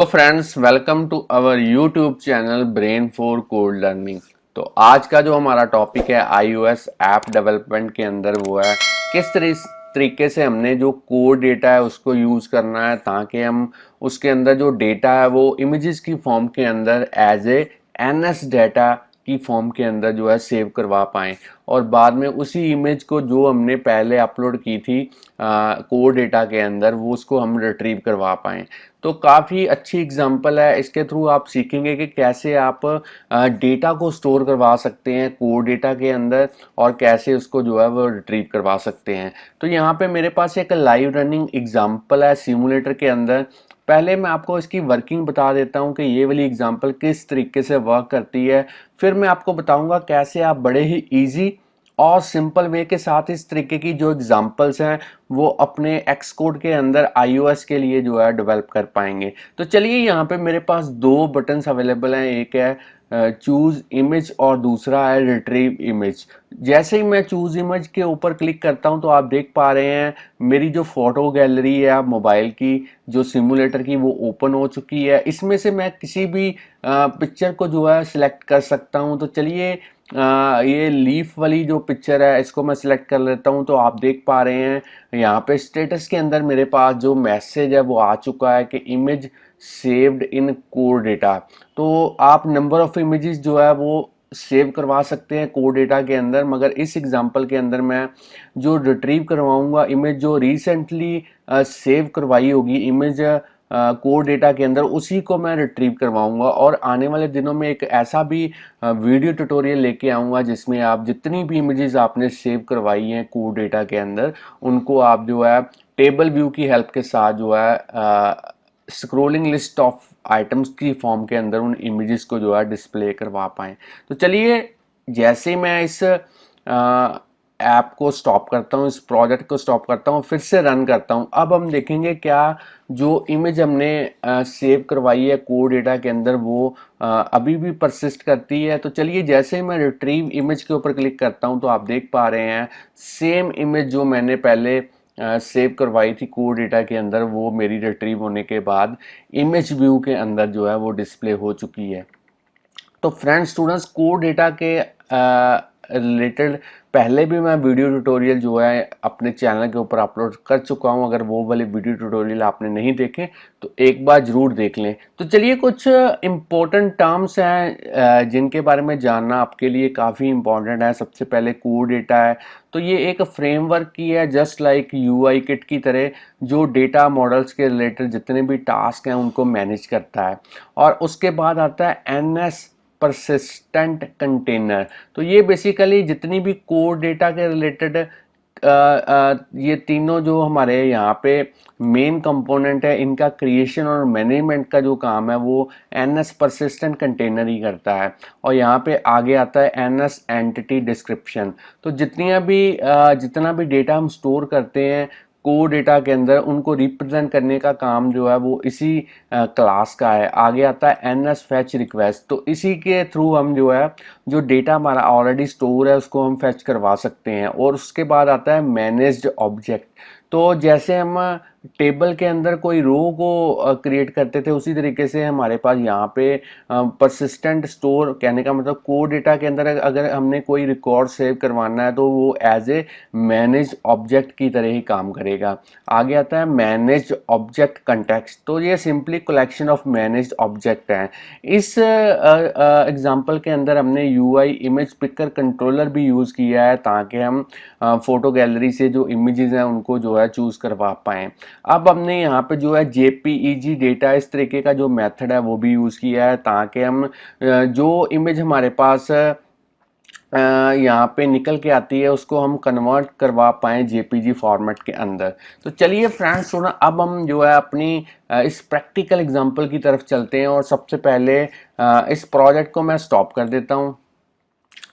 Friends, welcome to our YouTube channel brain for code learning. तो आज का जो हमारा टॉपिक है iOS ऐप डेवलपमेंट के अंदर वो है किस तरीके से हमने जो कोड डेटा है उसको यूज़ करना है ताकि हम उसके अंदर जो डेटा है वो इमेजेस की फॉर्म के अंदर एज ए एनएस डेटा की फॉर्म के अंदर जो है सेव करवा पाएँ और बाद में उसी इमेज को जो हमने पहले अपलोड की थी कोड डेटा के अंदर वो उसको हम रिट्रीव करवा पाएँ। तो काफ़ी अच्छी एग्जांपल है, इसके थ्रू आप सीखेंगे कि कैसे आप डेटा को स्टोर करवा सकते हैं कोड डेटा के अंदर और कैसे उसको जो है वो रिट्रीव करवा सकते हैं। तो यहाँ पे मेरे पास एक लाइव रनिंग एग्जांपल है सिमुलेटर के अंदर। पहले मैं आपको इसकी वर्किंग बता देता हूँ कि ये वाली एग्जांपल किस तरीके से वर्क करती है, फिर मैं आपको बताऊंगा कैसे आप बड़े ही ईजी और सिंपल वे के साथ इस तरीके की जो एग्जांपल्स हैं वो अपने एक्स कोड के अंदर iOS के लिए जो है डेवलप कर पाएंगे। तो चलिए, यहाँ पे मेरे पास दो बटन्स अवेलेबल हैं, एक है चूज इमेज और दूसरा है रिट्रीव इमेज। जैसे ही मैं चूज इमेज के ऊपर क्लिक करता हूं तो आप देख पा रहे हैं मेरी जो फोटो गैलरी है मोबाइल की जो सिमुलेटर की वो ओपन हो चुकी है। इसमें से मैं किसी भी पिक्चर को जो है सिलेक्ट कर सकता हूं। तो चलिए, ये लीफ वाली जो पिक्चर है इसको मैं सिलेक्ट कर लेता हूं। तो आप देख पा रहे हैं यहाँ पे स्टेटस के अंदर मेरे पास जो मैसेज है वो आ चुका है कि image saved in code data. तो आप नंबर ऑफ इमेजेस जो है वो सेव करवा सकते हैं कोड डेटा के अंदर, मगर इस एग्जांपल के अंदर मैं जो रिट्रीव करवाऊंगा इमेज जो रिसेंटली सेव करवाई होगी इमेज कोड डेटा के अंदर, उसी को मैं रिट्रीव करवाऊंगा। और आने वाले दिनों में एक ऐसा भी वीडियो ट्यूटोरियल लेके आऊंगा जिसमें आप जितनी भी इमेजेस आपने सेव करवाई हैं कोड डेटा के अंदर उनको आप जो है टेबल व्यू की हेल्प के साथ जो है स्क्रोलिंग लिस्ट ऑफ आइटम्स की फॉर्म के अंदर उन इमेजेस को जो है डिस्प्ले करवा पाएँ। तो चलिए, जैसे ही मैं इस ऐप को स्टॉप करता हूँ, इस प्रोजेक्ट को स्टॉप करता हूँ, फिर से रन करता हूँ, अब हम देखेंगे क्या जो इमेज हमने सेव करवाई है कोड डेटा के अंदर वो अभी भी परसिस्ट करती है। तो चलिए, जैसे ही मैं रिट्रीव इमेज के ऊपर क्लिक करता हूँ तो आप देख पा रहे हैं सेम इमेज जो मैंने पहले सेव करवाई थी कोड डेटा के अंदर वो मेरी रिट्रीव होने के बाद इमेज व्यू के अंदर जो है वो डिस्प्ले हो चुकी है। तो फ्रेंड्स, स्टूडेंट्स, कोड डेटा के रिलेटेड पहले भी मैं वीडियो ट्यूटोरियल जो है अपने चैनल के ऊपर अपलोड कर चुका हूं। अगर वो वाले वीडियो ट्यूटोरियल आपने नहीं देखे तो एक बार जरूर देख लें। तो चलिए, कुछ इम्पोर्टेंट टर्म्स हैं जिनके बारे में जानना आपके लिए काफ़ी इम्पोर्टेंट है। सबसे पहले कोड डेटा है तो ये एक फ्रेमवर्क की है, जस्ट लाइक यूआई किट की तरह, जो डेटा मॉडल्स के रिलेटेड जितने भी टास्क हैं उनको मैनेज करता है। और उसके बाद आता है एनएस परसिस्टेंट कंटेनर। तो ये बेसिकली जितनी भी कोड डेटा के रिलेटेड ये तीनों जो हमारे यहाँ पे मेन कंपोनेंट है इनका क्रिएशन और मैनेजमेंट का जो काम है वो एनएस परसिस्टेंट कंटेनर ही करता है। और यहाँ पे आगे आता है एनएस एंटिटी डिस्क्रिप्शन। तो जितना भी डेटा हम स्टोर करते हैं कोड डेटा के अंदर उनको रिप्रेजेंट करने का काम जो है वो इसी क्लास का है। आगे आता है एनएस फैच रिक्वेस्ट। तो इसी के थ्रू हम जो है जो डेटा हमारा ऑलरेडी स्टोर है उसको हम फैच करवा सकते हैं। और उसके बाद आता है मैनेज्ड ऑब्जेक्ट। तो जैसे हम टेबल के अंदर कोई रो को क्रिएट करते थे उसी तरीके से हमारे पास यहाँ पे परसिस्टेंट स्टोर, कहने का मतलब कोड डेटा के अंदर अगर हमने कोई रिकॉर्ड सेव करवाना है तो वो एज ए मैनेज ऑब्जेक्ट की तरह ही काम करेगा। आगे आता है मैनेज ऑब्जेक्ट कंटेक्स्ट। तो ये simply collection of manage object है। इस एग्जांपल के अंदर हमने यूआई इमेज पिकर कंट्रोलर भी यूज़ किया है ताकि हम फोटो गैलरी से जो इमेजेस हैं उनको जो है चूज़ करवा पाएँ। अब हमने यहाँ पे जो है जेपीईजी डेटा इस तरीके का जो मेथड है वो भी यूज़ किया है ताकि हम जो इमेज हमारे पास यहाँ पे निकल के आती है उसको हम कन्वर्ट करवा पाएँ जेपीजी फॉर्मेट के अंदर। तो चलिए फ्रेंड्स, सुना, अब हम जो है अपनी इस प्रैक्टिकल एग्जांपल की तरफ चलते हैं। और सबसे पहले इस प्रोजेक्ट को मैं स्टॉप कर देता हूँ,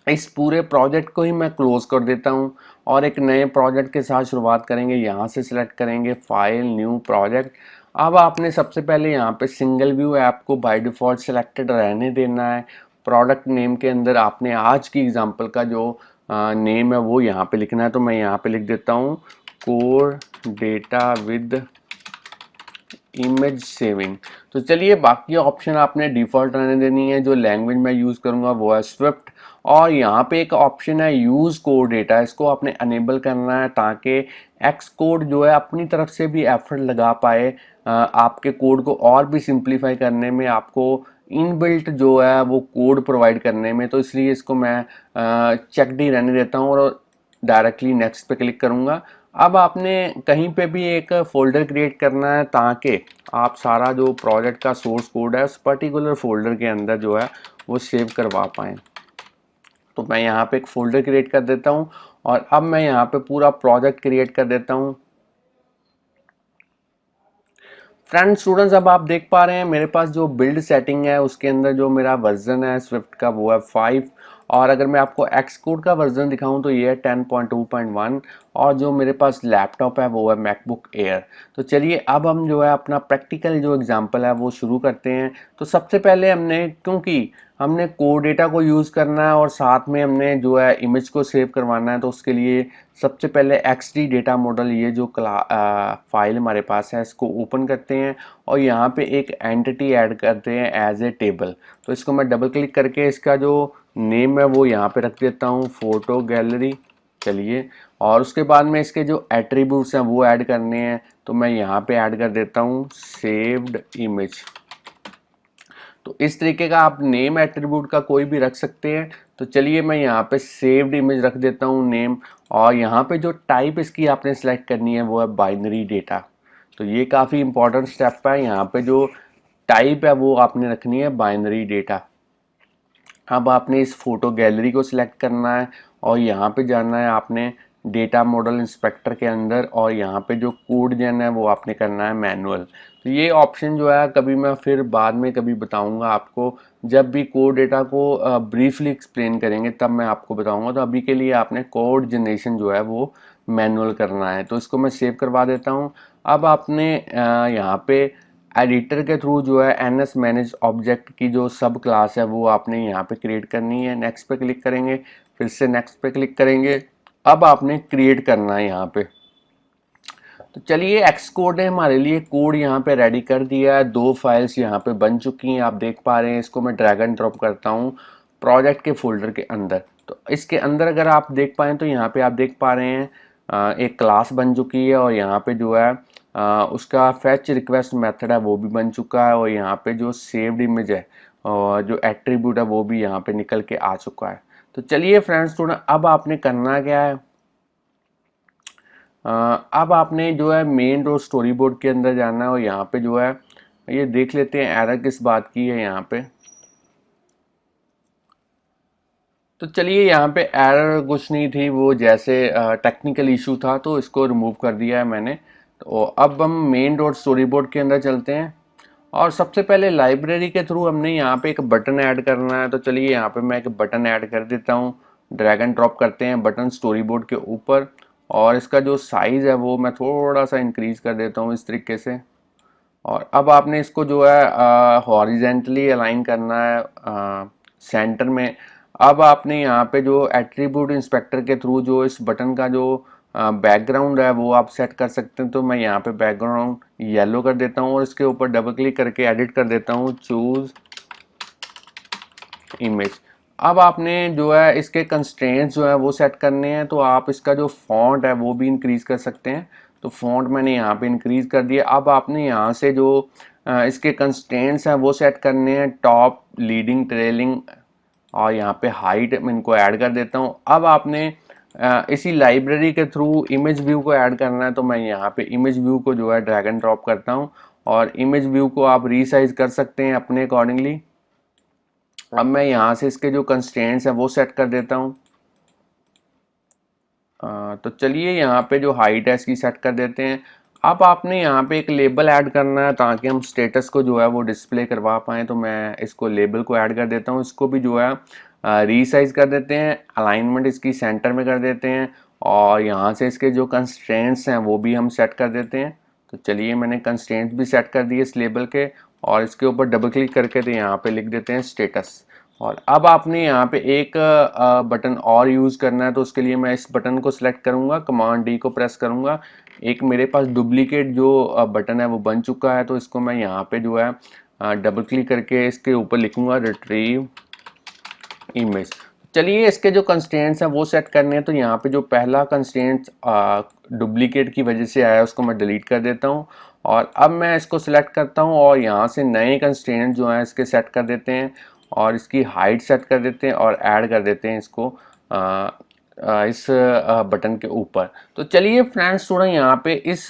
इस पूरे प्रोजेक्ट को ही मैं क्लोज कर देता हूँ और एक नए प्रोजेक्ट के साथ शुरुआत करेंगे। यहाँ से सिलेक्ट करेंगे फाइल, न्यू प्रोजेक्ट। अब आपने सबसे पहले यहाँ पे सिंगल व्यू ऐप को बाय डिफ़ॉल्ट सिलेक्टेड रहने देना है। प्रोडक्ट नेम के अंदर आपने आज की एग्जांपल का जो नेम है वो यहाँ पे लिखना है। तो मैं यहाँ पे लिख देता हूँ code data with image saving. तो चलिए बाकी ऑप्शन आपने डिफ़ॉल्ट रहने देनी है। जो लैंग्वेज मैं यूज़ करूँगा वो है स्विफ्ट, और यहाँ पे एक ऑप्शन है यूज़ कोड डेटा, इसको आपने अनेबल करना है ताकि एक्स कोड जो है अपनी तरफ से भी एफर्ट लगा पाए आपके कोड को और भी सिंप्लीफाई करने में, आपको इनबिल्ट जो है वो कोड प्रोवाइड करने में। तो इसलिए इसको मैं चेक्ड ही रहने देता हूँ और डायरेक्टली नेक्स्ट पे क्लिक करूँगा। अब आपने कहीं पे भी एक फ़ोल्डर क्रिएट करना है ताकि आप सारा जो प्रोजेक्ट का सोर्स कोड है उस पर्टिकुलर फ़ोल्डर के अंदर जो है वो सेव करवा पाएँ। तो मैं यहाँ पे एक फ़ोल्डर क्रिएट कर देता हूँ और अब मैं यहाँ पे पूरा प्रोजेक्ट क्रिएट कर देता हूँ। फ्रेंड स्टूडेंट्स, अब आप देख पा रहे हैं मेरे पास जो बिल्ड सेटिंग है उसके अंदर जो मेरा वर्जन है स्विफ्ट का वो है 5, और अगर मैं आपको एक्स कोड का वर्जन दिखाऊं तो ये है 10.2.1, और जो मेरे पास लैपटॉप है वो है मैकबुक एयर। तो चलिए अब हम जो है अपना प्रैक्टिकल जो एग्जांपल है वो शुरू करते हैं। तो सबसे पहले हमने, क्योंकि हमने कोड डेटा को यूज़ करना है और साथ में हमने जो है इमेज को सेव करवाना है, तो उसके लिए सबसे पहले XD डेटा मॉडल, ये जो फाइल हमारे पास है इसको ओपन करते हैं और यहाँ पे एक एंटिटी ऐड करते हैं एज ए टेबल। तो इसको मैं डबल क्लिक करके इसका जो नेम है वो यहाँ पे रख देता हूँ, फोटो गैलरी। चलिए, और उसके बाद में इसके जो एट्रीब्यूट्स हैं वो ऐड करने हैं, तो मैं यहाँ पे ऐड कर देता हूँ सेव्ड इमेज। तो इस तरीके का आप नेम एट्रीब्यूट का कोई भी रख सकते हैं। तो चलिए मैं यहाँ पे सेव्ड इमेज रख देता हूँ नेम, और यहाँ पे जो टाइप इसकी आपने सेलेक्ट करनी है वो है बाइनरी डेटा। तो ये काफ़ी इंपॉर्टेंट स्टेप है, यहाँ पे जो टाइप है वो आपने रखनी है बाइनरी डेटा। अब आपने इस फोटो गैलरी को सिलेक्ट करना है और यहाँ पे जाना है आपने डेटा मॉडल इंस्पेक्टर के अंदर, और यहाँ पे जो कोड जन है वो आपने करना है मैनुअल। तो ये ऑप्शन जो है कभी मैं फिर बाद में कभी बताऊंगा आपको, जब भी कोड डेटा को ब्रीफली एक्सप्लेन करेंगे तब मैं आपको बताऊंगा। तो अभी के लिए आपने कोड जनरेशन जो है वो मैनुअल करना है। तो इसको मैं सेव करवा देता हूँ। अब आपने यहाँ पे एडिटर के थ्रू जो है NS मैनेज ऑब्जेक्ट की जो सब क्लास है वो आपने यहाँ पे क्रिएट करनी है। नेक्स्ट पे क्लिक करेंगे, फिर से नेक्स्ट पे क्लिक करेंगे। अब आपने क्रिएट करना है यहाँ पे। तो चलिए एक्स कोड ने हमारे लिए कोड यहाँ पे रेडी कर दिया है। 2 फाइल्स यहाँ पे बन चुकी हैं, आप देख पा रहे हैं। इसको मैं ड्रैग एंड ड्रॉप करता हूँ प्रोजेक्ट के फोल्डर के अंदर। तो इसके अंदर अगर आप देख पाएँ तो यहाँ पे आप देख पा रहे हैं एक क्लास बन चुकी है, और यहाँ पे जो है उसका फैच रिक्वेस्ट मेथड है वो भी बन चुका है, और यहाँ पे जो सेव्ड इमेज है और जो एट्रीब्यूट है वो भी यहाँ पे निकल के आ चुका है। तो चलिए फ्रेंड्स स्टूडेंट, अब आपने करना क्या है, अब आपने जो है मेन रो स्टोरी बोर्ड के अंदर जाना है, और यहाँ पे जो है ये देख लेते हैं एरर किस बात की है यहाँ पे। तो चलिए यहाँ पे एरर कुछ नहीं थी, वो जैसे टेक्निकल इशू था तो इसको रिमूव कर दिया है मैंने। तो अब हम मेन डॉट स्टोरी बोर्ड के अंदर चलते हैं, और सबसे पहले लाइब्रेरी के थ्रू हमने यहाँ पे एक बटन ऐड करना है। तो चलिए यहाँ पे मैं एक बटन ऐड कर देता हूँ। ड्रैग एंड ड्रॉप करते हैं बटन स्टोरी बोर्ड के ऊपर, और इसका जो साइज़ है वो मैं थोड़ा सा इंक्रीज कर देता हूँ इस तरीके से। और अब आपने इसको जो है हॉरिजेंटली अलाइन करना है सेंटर में। अब आपने यहाँ पे जो एट्रीब्यूट इंस्पेक्टर के थ्रू जो इस बटन का जो बैकग्राउंड है वो आप सेट कर सकते हैं। तो मैं यहाँ पे बैकग्राउंड येलो कर देता हूँ और इसके ऊपर डबल क्लिक करके एडिट कर देता हूँ चूज इमेज। अब आपने जो है इसके कंस्ट्रेंट्स जो है वो सेट करने हैं। तो आप इसका जो फॉन्ट है वो भी इंक्रीज कर सकते हैं। तो फॉन्ट मैंने यहाँ पे इंक्रीज कर दिया। अब आपने यहाँ से जो इसके कंस्ट्रेंट्स हैं वो सेट करने हैं, टॉप, लीडिंग, ट्रेलिंग, और यहाँ पे हाइट मैं इनको ऐड कर देता हूँ। अब आपने इसी लाइब्रेरी के थ्रू इमेज व्यू को ऐड करना है। तो मैं यहाँ पे इमेज व्यू को जो है ड्रैग एंड ड्रॉप करता हूँ, और इमेज व्यू को आप रीसाइज कर सकते हैं अपने अकॉर्डिंगली। अब मैं यहाँ से इसके जो कंस्ट्रेंट्स हैं वो सेट कर देता हूँ। तो चलिए यहाँ पे जो हाइट है इसकी सेट कर देते हैं। अब आपने यहाँ पे एक लेबल ऐड करना है ताकि हम स्टेटस को जो है वो डिस्प्ले करवा पाएँ। तो मैं इसको लेबल को ऐड कर देता हूँ। इसको भी जो है रीसाइज कर देते हैं, अलाइनमेंट इसकी सेंटर में कर देते हैं, और यहाँ से इसके जो कंस्ट्रेंट्स हैं वो भी हम सेट कर देते हैं। तो चलिए मैंने कंस्ट्रेंट्स भी सेट कर दिए इस लेबल के, और इसके ऊपर डबल क्लिक करके तो यहाँ पे लिख देते हैं स्टेटस, और अब आपने यहाँ पे एक बटन और यूज़ करना है, तो उसके लिए मैं इस बटन को सिलेक्ट करूँगा, कमांड डी को प्रेस करूँगा। एक मेरे पास डुप्लीकेट जो बटन है वो बन चुका है, तो इसको मैं यहाँ पे जो है डबल क्लिक करके इसके ऊपर लिखूँगा रिट्रीव इमेज। चलिए इसके जो कंस्ट्रेंट्स हैं वो सेट करने हैं, तो यहाँ पे जो पहला कंस्ट्रेंट डुप्लीकेट की वजह से आया है उसको मैं डिलीट कर देता हूँ, और अब मैं इसको सिलेक्ट करता हूँ और यहाँ से नए कंस्ट्रेंट जो हैं इसके सेट कर देते हैं, और इसकी हाइट सेट कर देते हैं और ऐड कर देते हैं इसको इस बटन के ऊपर। तो चलिए फ्रेंड्स थोड़ा यहाँ पे इस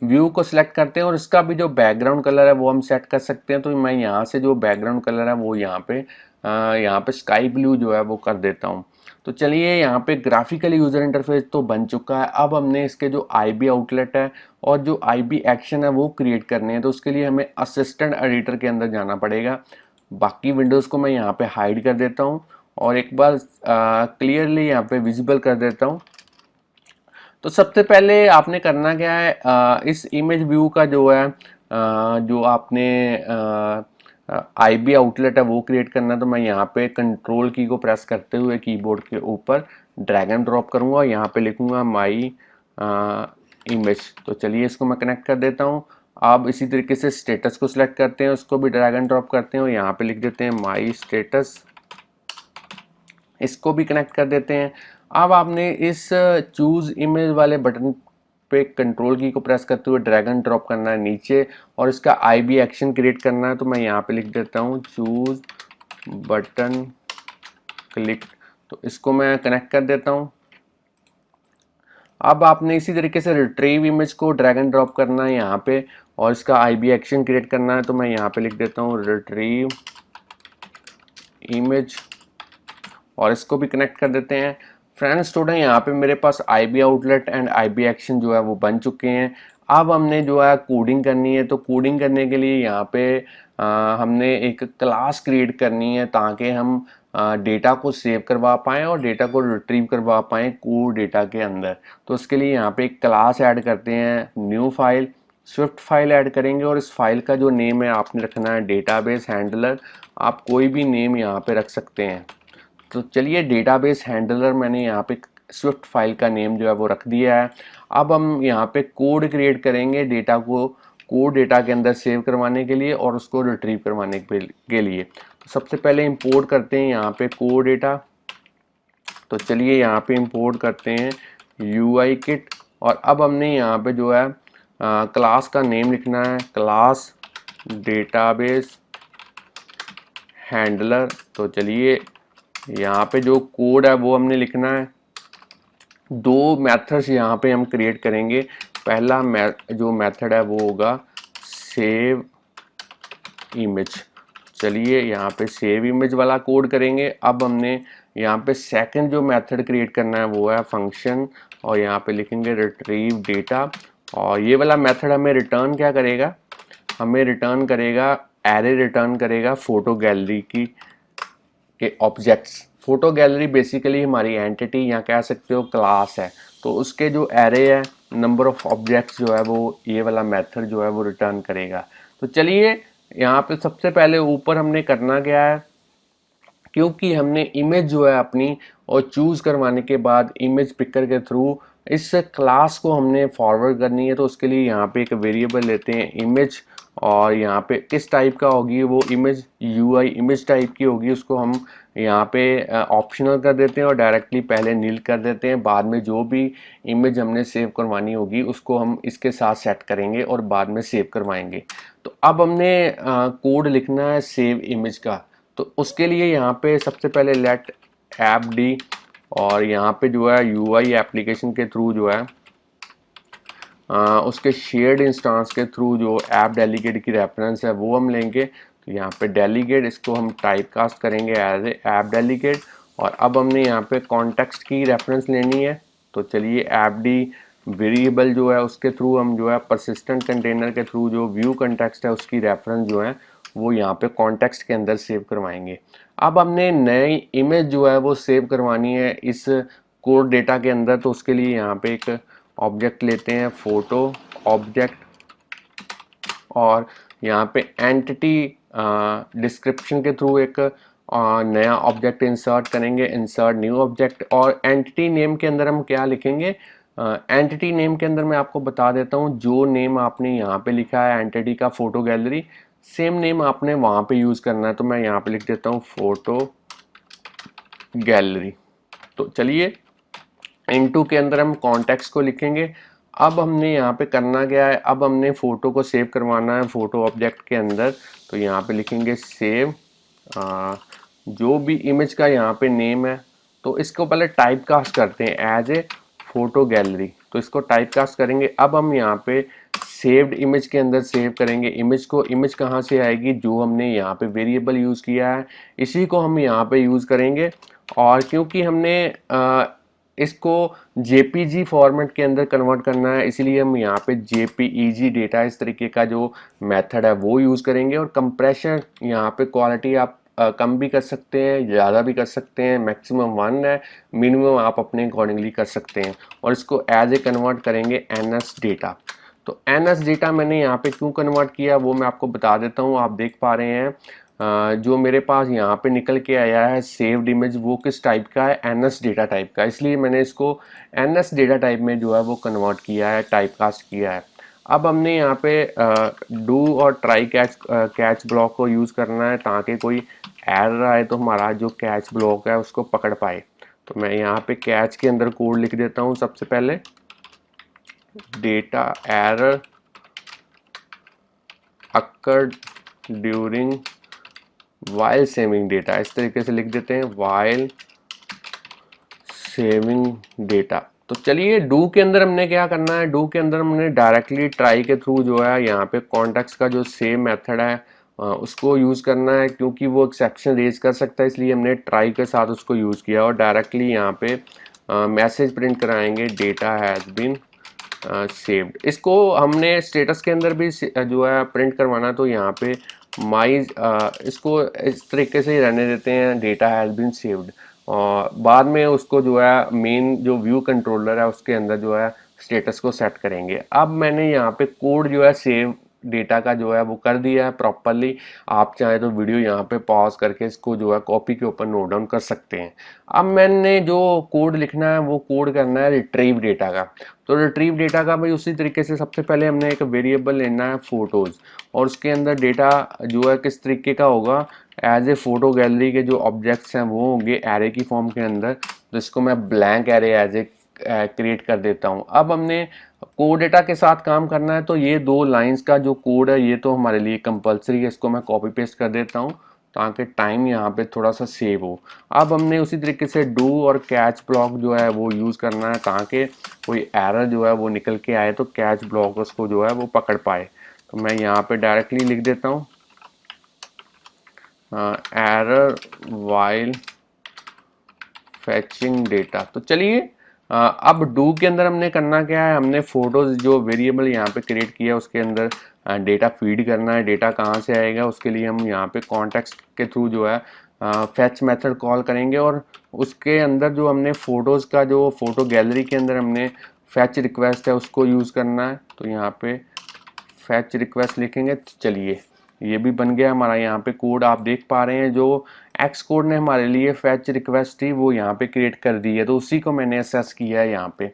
व्यू को सिलेक्ट करते हैं, और इसका भी जो बैकग्राउंड कलर है वो हम सेट कर सकते हैं। तो मैं यहाँ से जो बैकग्राउंड कलर है वो यहाँ पे स्काई ब्लू जो है वो कर देता हूँ। तो चलिए यहाँ पे ग्राफिकली यूज़र इंटरफेस तो बन चुका है। अब हमने इसके जो आईबी आउटलेट है और जो आईबी एक्शन है वो क्रिएट करने हैं, तो उसके लिए हमें असिस्टेंट एडिटर के अंदर जाना पड़ेगा। बाकी विंडोज़ को मैं यहाँ पे हाइड कर देता हूँ और एक बार क्लियरली यहाँ पे विजिबल कर देता हूँ। तो सबसे पहले आपने करना क्या है, इस इमेज व्यू का जो है जो आपने आईबी आउटलेट है वो क्रिएट करना है। तो मैं यहाँ पे कंट्रोल की को प्रेस करते हुए कीबोर्ड के ऊपर ड्रैग एंड ड्रॉप करूँगा, यहाँ पे लिखूँगा माई इमेज। तो चलिए इसको मैं कनेक्ट कर देता हूँ। अब इसी तरीके से स्टेटस को सिलेक्ट करते हैं, उसको भी ड्रैग एंड ड्रॉप करते हैं और यहाँ पे लिख देते हैं माई स्टेटस, इसको भी कनेक्ट कर देते हैं। अब आपने इस चूज इमेज वाले बटन पे कंट्रोल की को प्रेस करते हुए ड्रैग एंड ड्रॉप करना है नीचे और इसका आईबी एक्शन क्रिएट करना है। तो मैं यहाँ पे लिख देता हूँ चूज बटन क्लिक, तो इसको मैं कनेक्ट कर देता हूँ। अब आपने इसी तरीके से रिट्रीव इमेज को ड्रैग एंड ड्रॉप करना है यहाँ पे और इसका आईबी एक्शन क्रिएट करना है। तो मैं यहाँ पे लिख देता हूँ रिट्रीव इमेज और इसको भी कनेक्ट कर देते हैं। फ्रेंड्स स्टूडेंट यहाँ पे मेरे पास IB outlet and IB action जो है वो बन चुके हैं। अब हमने जो है कोडिंग करनी है, तो कोडिंग करने के लिए यहाँ पे हमने एक क्लास क्रिएट करनी है ताकि हम डेटा को सेव करवा पाएँ और डेटा को रिट्रीव करवा पाएँ कोड डेटा के अंदर। तो उसके लिए यहाँ पे एक क्लास ऐड करते हैं, new file, Swift file add करेंगे और इस फाइल का जो नेम है आपने रखना है डेटाबेस हैंडलर। आप कोई भी नेम यहाँ पे रख सकते हैं। तो चलिए डेटाबेस हैंडलर मैंने यहाँ पे स्विफ्ट फाइल का नेम जो है वो रख दिया है। अब हम यहाँ पे कोड क्रिएट करेंगे डेटा को कोड डेटा के अंदर सेव करवाने के लिए और उसको रिट्रीव करवाने के लिए। तो सबसे पहले इंपोर्ट करते हैं यहाँ पे कोड डेटा। तो चलिए यहाँ पे इंपोर्ट करते हैं UI किट और अब हमने यहाँ पे जो है क्लास का नेम लिखना है, क्लास डेटाबेस हैंडलर। तो चलिए यहाँ पे जो कोड है वो हमने लिखना है। दो मेथड्स यहाँ पे हम क्रिएट करेंगे। पहला जो मेथड है वो होगा सेव इमेज। चलिए यहाँ पे सेव इमेज वाला कोड करेंगे। अब हमने यहाँ पे सेकंड जो मेथड क्रिएट करना है वो है फंक्शन और यहाँ पे लिखेंगे रिट्रीव डेटा। और ये वाला मेथड हमें रिटर्न क्या करेगा, हमें रिटर्न करेगा एरे रिटर्न करेगा फोटो गैलरी के ऑब्जेक्ट्स। फोटो गैलरी बेसिकली हमारी एंटिटी या कह सकते हो क्लास है, तो उसके जो एरे है नंबर ऑफ ऑब्जेक्ट्स जो है वो ये वाला मेथड जो है वो रिटर्न करेगा। तो चलिए यहाँ पे सबसे पहले ऊपर हमने करना क्या है, क्योंकि हमने इमेज जो है अपनी और चूज़ करवाने के बाद इमेज पिकर के थ्रू इस क्लास को हमने फॉरवर्ड करनी है। तो उसके लिए यहाँ पे एक वेरिएबल लेते हैं इमेज और यहाँ पे किस टाइप का होगी वो इमेज UI इमेज टाइप की होगी, उसको हम यहाँ पे ऑप्शनल कर देते हैं और डायरेक्टली पहले नील कर देते हैं। बाद में जो भी इमेज हमने सेव करवानी होगी उसको हम इसके साथ सेट करेंगे और बाद में सेव करवाएंगे। तो अब हमने कोड लिखना है सेव इमेज का। तो उसके लिए यहाँ पे सबसे पहले लेट ऐप डी और यहाँ पे जो है UI एप्लीकेशन के थ्रू जो है उसके शेयर्ड इंस्टेंस के थ्रू जो ऐप डेलीगेट की रेफरेंस है वो हम लेंगे। तो यहाँ पे डेलीगेट इसको हम टाइप कास्ट करेंगे एज ए ऐप डेलीगेट और अब हमने यहाँ पे कॉन्टेक्स्ट की रेफरेंस लेनी है। तो चलिए ऐप डी वेरिएबल जो है उसके थ्रू हम जो है परसिस्टेंट कंटेनर के थ्रू जो व्यू कॉन्टेक्स्ट है उसकी रेफरेंस जो है वो यहाँ पे कॉन्टेक्स्ट के अंदर सेव करवाएंगे। अब हमने नई इमेज जो है वो सेव करवानी है इस कोड डेटा के अंदर। तो उसके लिए यहाँ पे एक ऑब्जेक्ट लेते हैं फोटो ऑब्जेक्ट और यहाँ पे एंटिटी डिस्क्रिप्शन के थ्रू एक नया ऑब्जेक्ट इंसर्ट करेंगे, इंसर्ट न्यू ऑब्जेक्ट। और एंटिटी नेम के अंदर हम क्या लिखेंगे, एंटिटी नेम के अंदर मैं आपको बता देता हूँ, जो नेम आपने यहाँ पे लिखा है एंटिटी का फोटो गैलरी, सेम नेम आपने वहाँ पे यूज़ करना है। तो मैं यहाँ पे लिख देता हूँ फोटो गैलरी। तो चलिए इनटू के अंदर हम कॉन्टेक्स्ट को लिखेंगे। अब हमने यहाँ पे करना क्या है, अब हमने फ़ोटो को सेव करवाना है फ़ोटो ऑब्जेक्ट के अंदर। तो यहाँ पे लिखेंगे सेव जो भी इमेज का यहाँ पे नेम है, तो इसको पहले टाइप कास्ट करते हैं एज ए फोटो गैलरी। तो इसको टाइप कास्ट करेंगे। अब हम यहाँ पे सेव्ड इमेज के अंदर सेव करेंगे इमेज को। इमेज कहाँ से आएगी, जो हमने यहाँ पे वेरिएबल यूज़ किया है इसी को हम यहाँ पे यूज़ करेंगे। और क्योंकि हमने इसको जेपीजी फॉर्मेट के अंदर कन्वर्ट करना है, इसीलिए हम यहाँ पे जेपीईजी डेटा इस तरीके का जो मेथड है वो यूज़ करेंगे। और कंप्रेशन यहाँ पे क्वालिटी आप कम भी कर सकते हैं, ज़्यादा भी कर सकते हैं, मैक्सिमम 1 है, मिनिमम आप अपने अकॉर्डिंगली कर सकते हैं। और इसको एज ए कन्वर्ट करेंगे एनएस डेटा। तो एनएस डेटा मैंने यहाँ पे क्यों कन्वर्ट किया वो मैं आपको बता देता हूँ। आप देख पा रहे हैं जो मेरे पास यहाँ पे निकल के आया है सेव्ड इमेज, वो किस टाइप का है, एनएस डेटा टाइप का, इसलिए मैंने इसको एनएस डेटा टाइप में जो है वो कन्वर्ट किया है, टाइप कास्ट किया है। अब हमने यहाँ पे डू और ट्राई कैच ब्लॉक को यूज़ करना है ताकि कोई एरर आए तो हमारा जो कैच ब्लॉक है उसको पकड़ पाए। तो मैं यहाँ पे कैच के अंदर कोड लिख देता हूँ। सबसे पहले data error occurred during while saving data, इस तरीके से लिख देते हैं वाइल सेविंग डेटा। तो चलिए डू के अंदर हमने क्या करना है, डू के अंदर हमने डायरेक्टली ट्राई के थ्रू जो है यहाँ पे कॉन्टेक्स्ट का जो सेम मेथड है उसको यूज़ करना है, क्योंकि वो एक्सेप्शन रेज कर सकता है, इसलिए हमने ट्राई के साथ उसको यूज़ किया। और डायरेक्टली यहाँ पे मैसेज प्रिंट कराएंगे डेटा हैज़ बीन सेव्ड। इसको हमने स्टेटस के अंदर भी जो है प्रिंट करवाना, तो यहाँ पे माई इसको इस तरीके से ही रहने देते हैं डेटा हैज़ बीन सेव्ड। और बाद में उसको जो है मेन जो व्यू कंट्रोलर है उसके अंदर जो है स्टेटस को सेट करेंगे। अब मैंने यहाँ पे कोड जो है सेव डेटा का जो है वो कर दिया है प्रॉपरली। आप चाहे तो वीडियो यहाँ पे पॉज करके इसको जो है कॉपी के ऊपर नोट डाउन कर सकते हैं। अब मैंने जो कोड लिखना है वो कोड करना है रिट्रीव डेटा का। तो रिट्रीव डेटा का भाई उसी तरीके से सबसे पहले हमने एक वेरिएबल लेना है फोटोज़, और उसके अंदर डेटा जो है किस तरीके का होगा, एज ए फोटो गैलरी के जो ऑब्जेक्ट्स हैं वो होंगे एरे की फॉर्म के अंदर। तो इसको मैं blank array as a create कर देता हूँ। अब हमने कोड डेटा के साथ काम करना है, तो ये 2 लाइंस का जो कोड है ये तो हमारे लिए कंपलसरी है, इसको मैं कॉपी पेस्ट कर देता हूँ ताकि टाइम यहाँ पे थोड़ा सा सेव हो। अब हमने उसी तरीके से डू और कैच ब्लॉक जो है वो यूज़ करना है ताकि कोई एरर जो है वो निकल के आए तो कैच ब्लॉक उसको जो है वो पकड़ पाए। तो मैं यहाँ पे डायरेक्टली लिख देता हूँ एरर वाइल फैचिंग डेटा। तो चलिए अब डू के अंदर हमने करना क्या है, हमने फोटोज जो वेरिएबल यहाँ पे क्रिएट किया उसके अंदर डेटा फीड करना है। डेटा कहाँ से आएगा उसके लिए हम यहाँ पे कॉन्टेक्स्ट के थ्रू जो है फैच मेथड कॉल करेंगे, और उसके अंदर जो हमने फोटोज़ का जो फोटो गैलरी के अंदर हमने फैच रिक्वेस्ट है उसको यूज़ करना है। तो यहाँ पे फैच रिक्वेस्ट लिखेंगे। चलिए ये भी बन गया हमारा यहाँ पे कोड। आप देख पा रहे हैं जो एक्स कोड ने हमारे लिए फैच रिक्वेस्ट थी वो यहाँ पे क्रिएट कर दी है, तो उसी को मैंने असेस किया है यहाँ पे।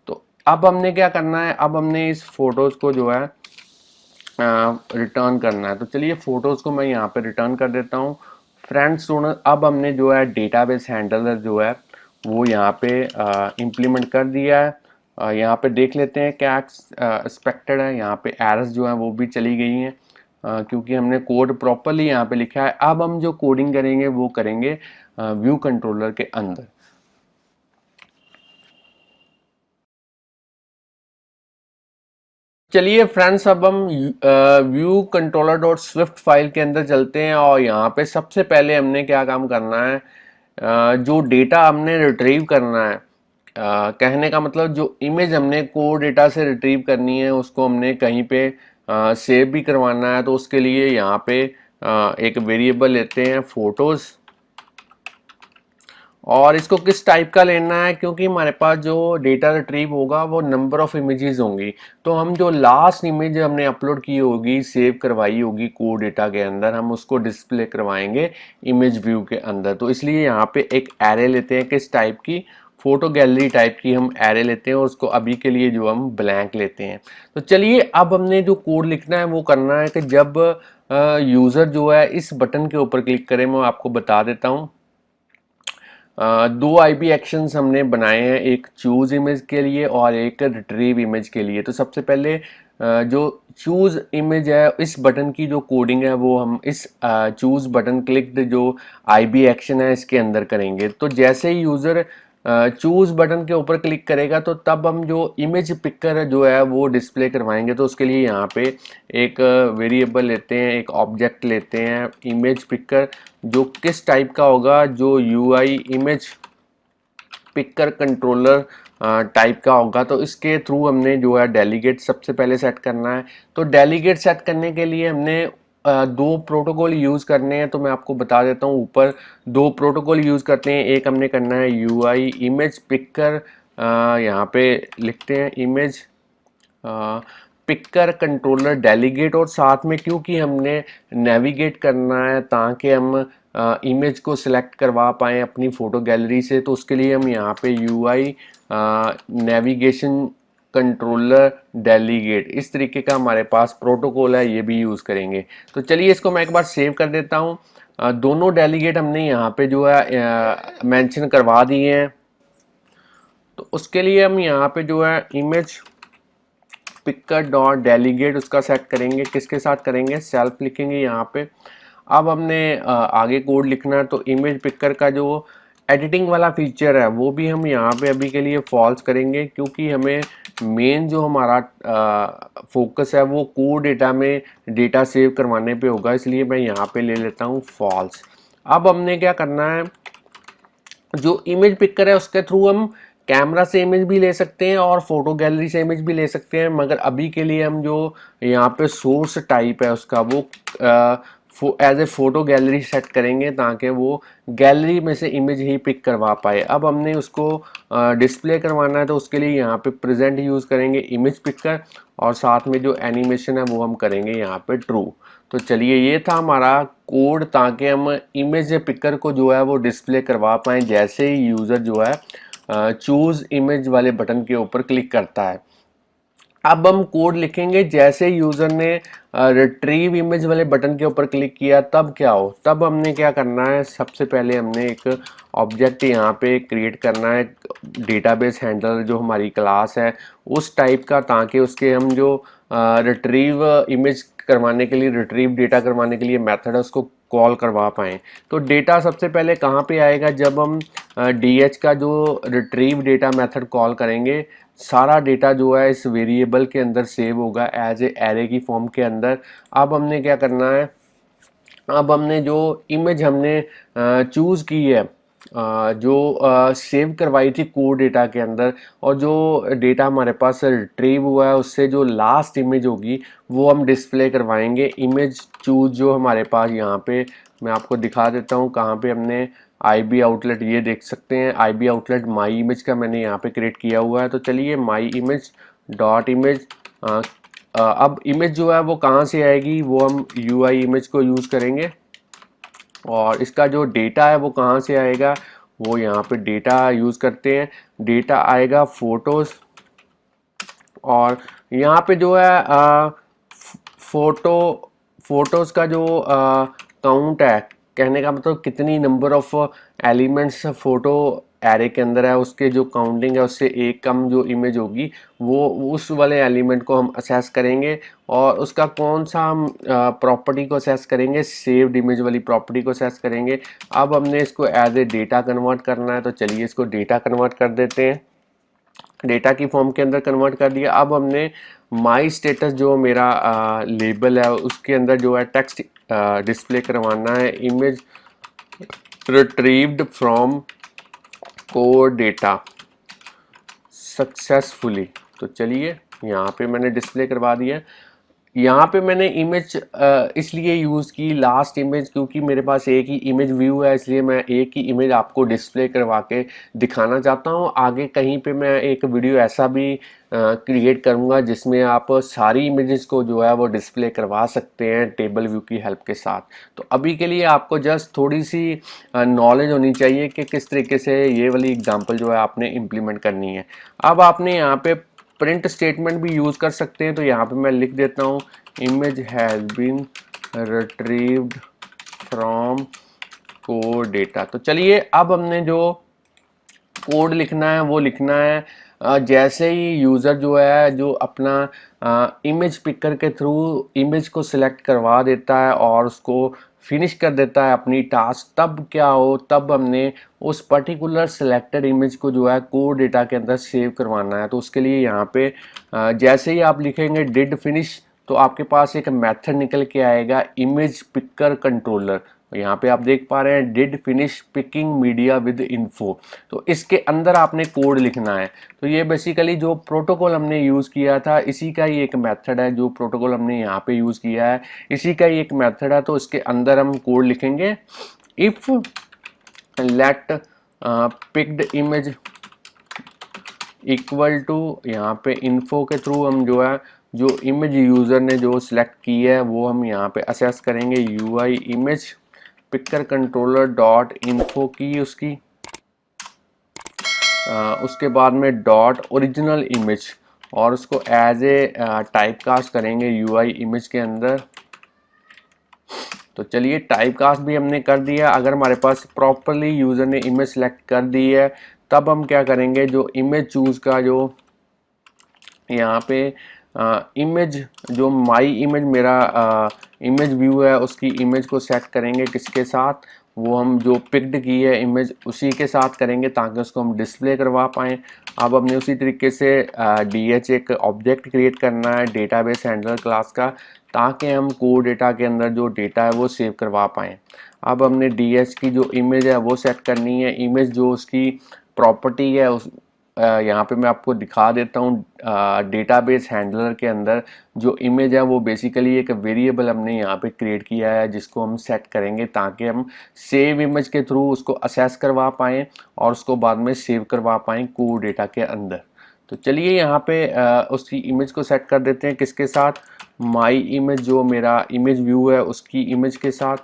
तो अब हमने क्या करना है, अब हमने इस फोटोज़ को जो है रिटर्न करना है। तो चलिए फोटोज़ को मैं यहाँ पे रिटर्न कर देता हूँ फ्रेंड्स स्टूडेंट। अब हमने जो है डेटाबेस हैंडलर जो है वो यहाँ पे इम्प्लीमेंट कर दिया है। यहाँ पे देख लेते हैं क्या एक्सपेक्टेड है। यहाँ पे एरर्स जो है वो भी चली गई हैं क्योंकि हमने कोड प्रॉपरली यहाँ पे लिखा है। अब हम जो कोडिंग करेंगे वो करेंगे व्यू कंट्रोलर के अंदर। चलिए फ्रेंड्स अब हम view controller dot Swift file के अंदर चलते हैं, और यहाँ पे सबसे पहले हमने क्या काम करना है, जो डेटा हमने रिट्रीव करना है, कहने का मतलब जो इमेज हमने कोड डेटा से रिट्रीव करनी है उसको हमने कहीं पे सेव भी करवाना है। तो उसके लिए यहाँ पे एक वेरिएबल लेते हैं फोटोज़, और इसको किस टाइप का लेना है, क्योंकि हमारे पास जो डेटा रिट्रीव होगा वो नंबर ऑफ इमेजेस होंगी, तो हम जो लास्ट इमेज हमने अपलोड की होगी, सेव करवाई होगी कोड डेटा के अंदर, हम उसको डिस्प्ले करवाएंगे इमेज व्यू के अंदर। तो इसलिए यहाँ पे एक एरे लेते हैं, किस टाइप की, फोटो गैलरी टाइप की हम एरे लेते हैं और उसको अभी के लिए जो हम ब्लैंक लेते हैं। तो चलिए अब हमने जो कोड लिखना है वो करना है कि जब यूज़र जो है इस बटन के ऊपर क्लिक करें, मैं आपको बता देता हूँ। दो आईबी एक्शंस हमने बनाए हैं, एक चूज इमेज के लिए और एक रिट्रीव इमेज के लिए। तो सबसे पहले जो चूज इमेज है, इस बटन की जो कोडिंग है वो हम इस चूज बटन क्लिक्ड जो आईबी एक्शन है इसके अंदर करेंगे। तो जैसे ही यूज़र चूज बटन के ऊपर क्लिक करेगा तो तब हम जो इमेज पिकर जो है वो डिस्प्ले करवाएंगे। तो उसके लिए यहाँ पे एक वेरिएबल लेते हैं, एक ऑब्जेक्ट लेते हैं इमेज पिकर, जो किस टाइप का होगा, जो UI image picker controller type का होगा। तो इसके थ्रू हमने जो है डेलीगेट सबसे पहले सेट करना है। तो डेलीगेट सेट करने के लिए हमने दो प्रोटोकॉल यूज़ करने हैं, तो मैं आपको बता देता हूँ। ऊपर दो प्रोटोकॉल यूज़ करते हैं, एक हमने करना है यूआई इमेज पिकर, यहाँ पे लिखते हैं इमेज पिकर कंट्रोलर डेलीगेट, और साथ में क्योंकि हमने नेविगेट करना है ताकि हम इमेज को सिलेक्ट करवा पाएँ अपनी फ़ोटो गैलरी से, तो उसके लिए हम यहाँ पे यूआई नेविगेशन कंट्रोलर डेलीगेट, इस तरीके का हमारे पास प्रोटोकॉल है, ये भी यूज़ करेंगे। तो चलिए इसको मैं एक बार सेव कर देता हूँ। दोनों डेलीगेट हमने यहाँ पे जो है मेंशन करवा दिए हैं। तो उसके लिए हम यहाँ पे जो है इमेज पिकर डॉट डेलीगेट उसका सेट करेंगे, किसके साथ करेंगे, सेल्फ लिखेंगे यहाँ पे। अब हमने आगे कोड लिखना है, तो इमेज पिकर का जो एडिटिंग वाला फीचर है वो भी हम यहाँ पे अभी के लिए फॉल्स करेंगे, क्योंकि हमें मेन जो हमारा फोकस है वो कोड डेटा में डेटा सेव करवाने पे होगा, इसलिए मैं यहाँ पे ले लेता हूँ फॉल्स। अब हमने क्या करना है, जो इमेज पिकर है उसके थ्रू हम कैमरा से इमेज भी ले सकते हैं और फोटो गैलरी से इमेज भी ले सकते हैं, मगर अभी के लिए हम जो यहाँ पे सोर्स टाइप है उसका वो as a photo gallery set करेंगे ताकि वो गैलरी में से इमेज ही पिक करवा पाए। अब हमने उसको डिस्प्ले करवाना है, तो उसके लिए यहाँ पे प्रेजेंट यूज़ करेंगे इमेज पिकर, और साथ में जो एनिमेशन है वो हम करेंगे यहाँ पे ट्रू। तो चलिए ये था हमारा कोड, ताकि हम इमेज पिकर को जो है वो डिस्प्ले करवा पाएँ जैसे ही यूज़र जो है चूज़ इमेज वाले बटन के ऊपर क्लिक करता है। अब हम कोड लिखेंगे, जैसे यूज़र ने रिट्रीव इमेज वाले बटन के ऊपर क्लिक किया तब क्या हो, तब हमने क्या करना है, सबसे पहले हमने एक ऑब्जेक्ट यहाँ पे क्रिएट करना है, डेटाबेस हैंडलर जो हमारी क्लास है उस टाइप का, ताकि उसके हम जो रिट्रीव इमेज करवाने के लिए, रिट्रीव डेटा करवाने के लिए मेथड है उसको कॉल करवा पाएँ। तो डेटा सबसे पहले कहाँ पे आएगा, जब हम डी का जो रिट्रीव डेटा मेथड कॉल करेंगे, सारा डेटा जो है इस वेरिएबल के अंदर सेव होगा एज ए एरे की फॉर्म के अंदर। अब हमने क्या करना है, अब हमने जो इमेज हमने चूज़ की है, जो सेव करवाई थी कोड डेटा के अंदर, और जो डेटा हमारे पास रिट्रीव हुआ है उससे जो लास्ट इमेज होगी वो हम डिस्प्ले करवाएंगे इमेज चूज, जो हमारे पास यहाँ पे मैं आपको दिखा देता हूँ कहाँ पे हमने आईबी आउटलेट, ये देख सकते हैं आईबी आउटलेट माई इमेज का मैंने यहाँ पे क्रिएट किया हुआ है। तो चलिए माई इमेज डॉट इमेज, अब इमेज जो है वो कहाँ से आएगी, वो हम यूआई इमेज को यूज़ करेंगे, और इसका जो डेटा है वो कहाँ से आएगा, वो यहाँ पे डेटा यूज़ करते हैं, डेटा आएगा फोटोज़, और यहाँ पे जो है फोटोज़ का जो काउंट है, कहने का मतलब कितनी number of elements photo array के अंदर है, उसके जो काउंटिंग है उससे एक कम जो इमेज होगी वो उस वाले एलिमेंट को हम असेस करेंगे, और उसका कौन सा हम प्रॉपर्टी को असेस करेंगे, सेव्ड इमेज वाली प्रॉपर्टी को असेस करेंगे। अब हमने इसको एज ए डेटा कन्वर्ट करना है, तो चलिए इसको डेटा कन्वर्ट कर देते हैं, डेटा की फॉर्म के अंदर कन्वर्ट कर दिया। अब हमने माई स्टेटस जो मेरा लेबल है उसके अंदर जो है टेक्स्ट डिस्प्ले करवाना है, image retrieved from code data successfully. तो चलिए यहाँ पे मैंने डिस्प्ले करवा दिया। यहाँ पे मैंने इमेज इसलिए यूज़ की लास्ट इमेज, क्योंकि मेरे पास एक ही इमेज व्यू है, इसलिए मैं एक ही इमेज आपको डिस्प्ले करवा के दिखाना चाहता हूँ। आगे कहीं पे मैं एक वीडियो ऐसा भी क्रिएट करूँगा जिसमें आप सारी इमेजेस को जो है वो डिस्प्ले करवा सकते हैं टेबल व्यू की हेल्प के साथ। तो अभी के लिए आपको जस्ट थोड़ी सी नॉलेज होनी चाहिए कि किस तरीके से ये वाली एग्जांपल जो है आपने इम्प्लीमेंट करनी है। अब आपने यहाँ पे प्रिंट स्टेटमेंट भी यूज़ कर सकते हैं, तो यहाँ पे मैं लिख देता हूँ image has been retrieved from code data. तो चलिए अब हमने जो कोड लिखना है वो लिखना है जैसे ही यूज़र जो है जो अपना इमेज पिकर के थ्रू इमेज को सिलेक्ट करवा देता है और उसको फिनिश कर देता है अपनी टास्क, तब क्या हो, तब हमने उस पर्टिकुलर सिलेक्टेड इमेज को जो है कोड डेटा के अंदर सेव करवाना है। तो उसके लिए यहाँ पे जैसे ही आप लिखेंगे डिड फिनिश, तो आपके पास एक मेथड निकल के आएगा इमेज पिकर कंट्रोलर। यहाँ पे आप देख पा रहे हैं did finish picking media with info. तो इसके अंदर आपने कोड लिखना है। तो ये बेसिकली जो प्रोटोकॉल हमने यूज़ किया था इसी का ही एक मेथड है, जो प्रोटोकॉल हमने यहाँ पे यूज़ किया है इसी का ही एक मेथड है। तो इसके अंदर हम कोड लिखेंगे if let picked image equal to, यहाँ पे इन्फो के थ्रू हम जो है जो इमेज यूज़र ने जो सिलेक्ट की है वो हम यहाँ पे असेस करेंगे UI image picker controller dot info की उसकी उसके बाद में डॉट ओरिजिनल इमेज और उसको एज ए टाइप कास्ट करेंगे यूआई इमेज के अंदर। तो चलिए टाइप कास्ट भी हमने कर दिया। अगर हमारे पास प्रॉपरली यूज़र ने इमेज सेलेक्ट कर दी है तब हम क्या करेंगे, जो इमेज चूज़ का जो यहाँ पे इमेज जो माई इमेज मेरा इमेज व्यू है उसकी इमेज को सेट करेंगे किसके साथ, वो हम जो पिक्ड की है इमेज उसी के साथ करेंगे ताकि उसको हम डिस्प्ले करवा पाएँ। अब हमने उसी तरीके से DH एक ऑब्जेक्ट क्रिएट करना है डेटाबेस हैंडलर क्लास का, ताकि हम कोड डेटा के अंदर जो डेटा है वो सेव करवा पाएँ। अब हमने DH की जो इमेज है वो सेट करनी है। इमेज जो उसकी प्रॉपर्टी है उस यहाँ पे मैं आपको दिखा देता हूँ डेटाबेस हैंडलर के अंदर जो इमेज है वो बेसिकली एक वेरिएबल हमने यहाँ पे क्रिएट किया है जिसको हम सेट करेंगे ताकि हम सेव इमेज के थ्रू उसको असेस करवा पाएँ और उसको बाद में सेव करवा पाएँ कोड डेटा के अंदर। तो चलिए यहाँ पे उसकी इमेज को सेट कर देते हैं किसके साथ, माई इमेज जो मेरा इमेज व्यू है उसकी इमेज के साथ।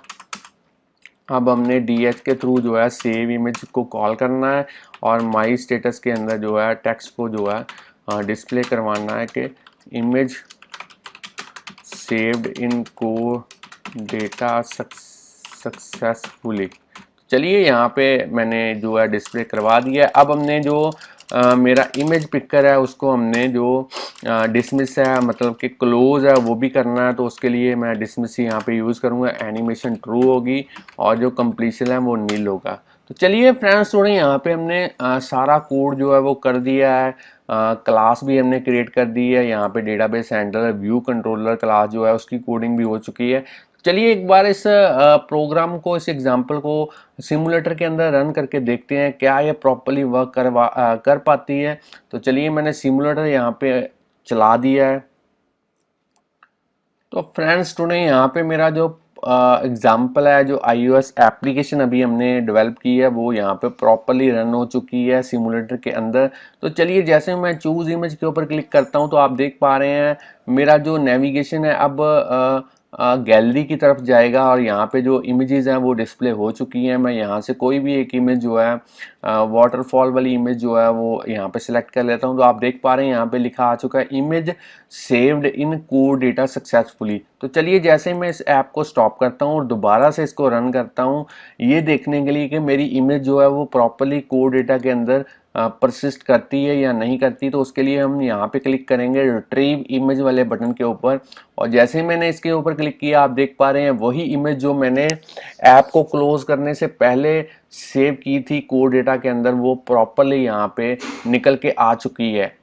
अब हमने DH के थ्रू जो है सेव इमेज को कॉल करना है और माई स्टेटस के अंदर जो है टेक्स्ट को जो है डिस्प्ले करवाना है कि image saved in code data successfully. चलिए यहाँ पे मैंने जो है डिस्प्ले करवा दिया है। अब हमने जो मेरा इमेज पिकर है उसको हमने जो डिसमिस है मतलब कि क्लोज है वो भी करना है। तो उसके लिए मैं डिसमिस यहाँ पे यूज़ करूँगा, एनिमेशन ट्रू होगी और जो कंप्लीशन है वो नील होगा। तो चलिए फ्रेंड्स थोड़े यहाँ पे हमने सारा कोड जो है वो कर दिया है, क्लास भी हमने क्रिएट कर दी है। यहाँ पे database handler view controller class जो है उसकी कोडिंग भी हो चुकी है। चलिए एक बार इस प्रोग्राम को, इस एग्जांपल को सिमुलेटर के अंदर रन करके देखते हैं क्या ये प्रॉपर्ली वर्क कर पाती है। तो चलिए मैंने सिमुलेटर यहाँ पे चला दिया है। तो फ्रेंड्स टुडे यहाँ पे मेरा जो एग्जाम्पल है, जो iOS एप्लीकेशन अभी हमने डेवलप की है वो यहाँ पे प्रॉपरली रन हो चुकी है सिमुलेटर के अंदर। तो चलिए जैसे मैं चूज़ इमेज के ऊपर क्लिक करता हूँ तो आप देख पा रहे हैं मेरा जो नेविगेशन है अब गैलरी की तरफ जाएगा और यहाँ पे जो इमेजेस हैं वो डिस्प्ले हो चुकी हैं। मैं यहाँ से कोई भी एक इमेज जो है वाटरफॉल वाली इमेज जो है वो यहाँ पे सिलेक्ट कर लेता हूँ। तो आप देख पा रहे हैं यहाँ पे लिखा आ चुका है image saved in code data successfully. तो चलिए जैसे मैं इस ऐप को स्टॉप करता हूँ और दोबारा से इसको रन करता हूँ ये देखने के लिए कि मेरी इमेज जो है वो प्रॉपरली कोड डेटा के अंदर परसिस्ट करती है या नहीं करती। तो उसके लिए हम यहाँ पे क्लिक करेंगे रिट्रीव इमेज वाले बटन के ऊपर और जैसे ही मैंने इसके ऊपर क्लिक किया आप देख पा रहे हैं वही इमेज जो मैंने ऐप को क्लोज करने से पहले सेव की थी कोड डेटा के अंदर वो प्रॉपरली यहाँ पे निकल के आ चुकी है।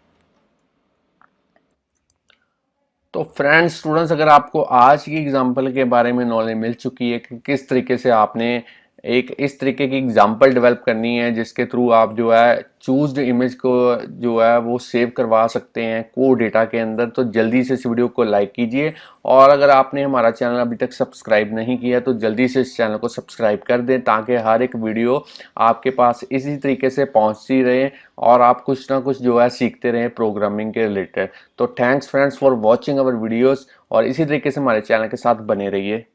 तो फ्रेंड्स स्टूडेंट्स, अगर आपको आज की एग्जांपल के बारे में नॉलेज मिल चुकी है कि किस तरीके से आपने एक इस तरीके की एग्जांपल डेवलप करनी है जिसके थ्रू आप जो है चूज्ड इमेज को जो है वो सेव करवा सकते हैं कोड डेटा के अंदर। तो जल्दी से इस वीडियो को लाइक कीजिए, और अगर आपने हमारा चैनल अभी तक सब्सक्राइब नहीं किया तो जल्दी से इस चैनल को सब्सक्राइब कर दें, ताकि हर एक वीडियो आपके पास इसी तरीके से पहुंचती रहे और आप कुछ ना कुछ जो है सीखते रहें प्रोग्रामिंग के रिलेटेड। तो thanks friends for watching our videos, और इसी तरीके से हमारे चैनल के साथ बने रहिए।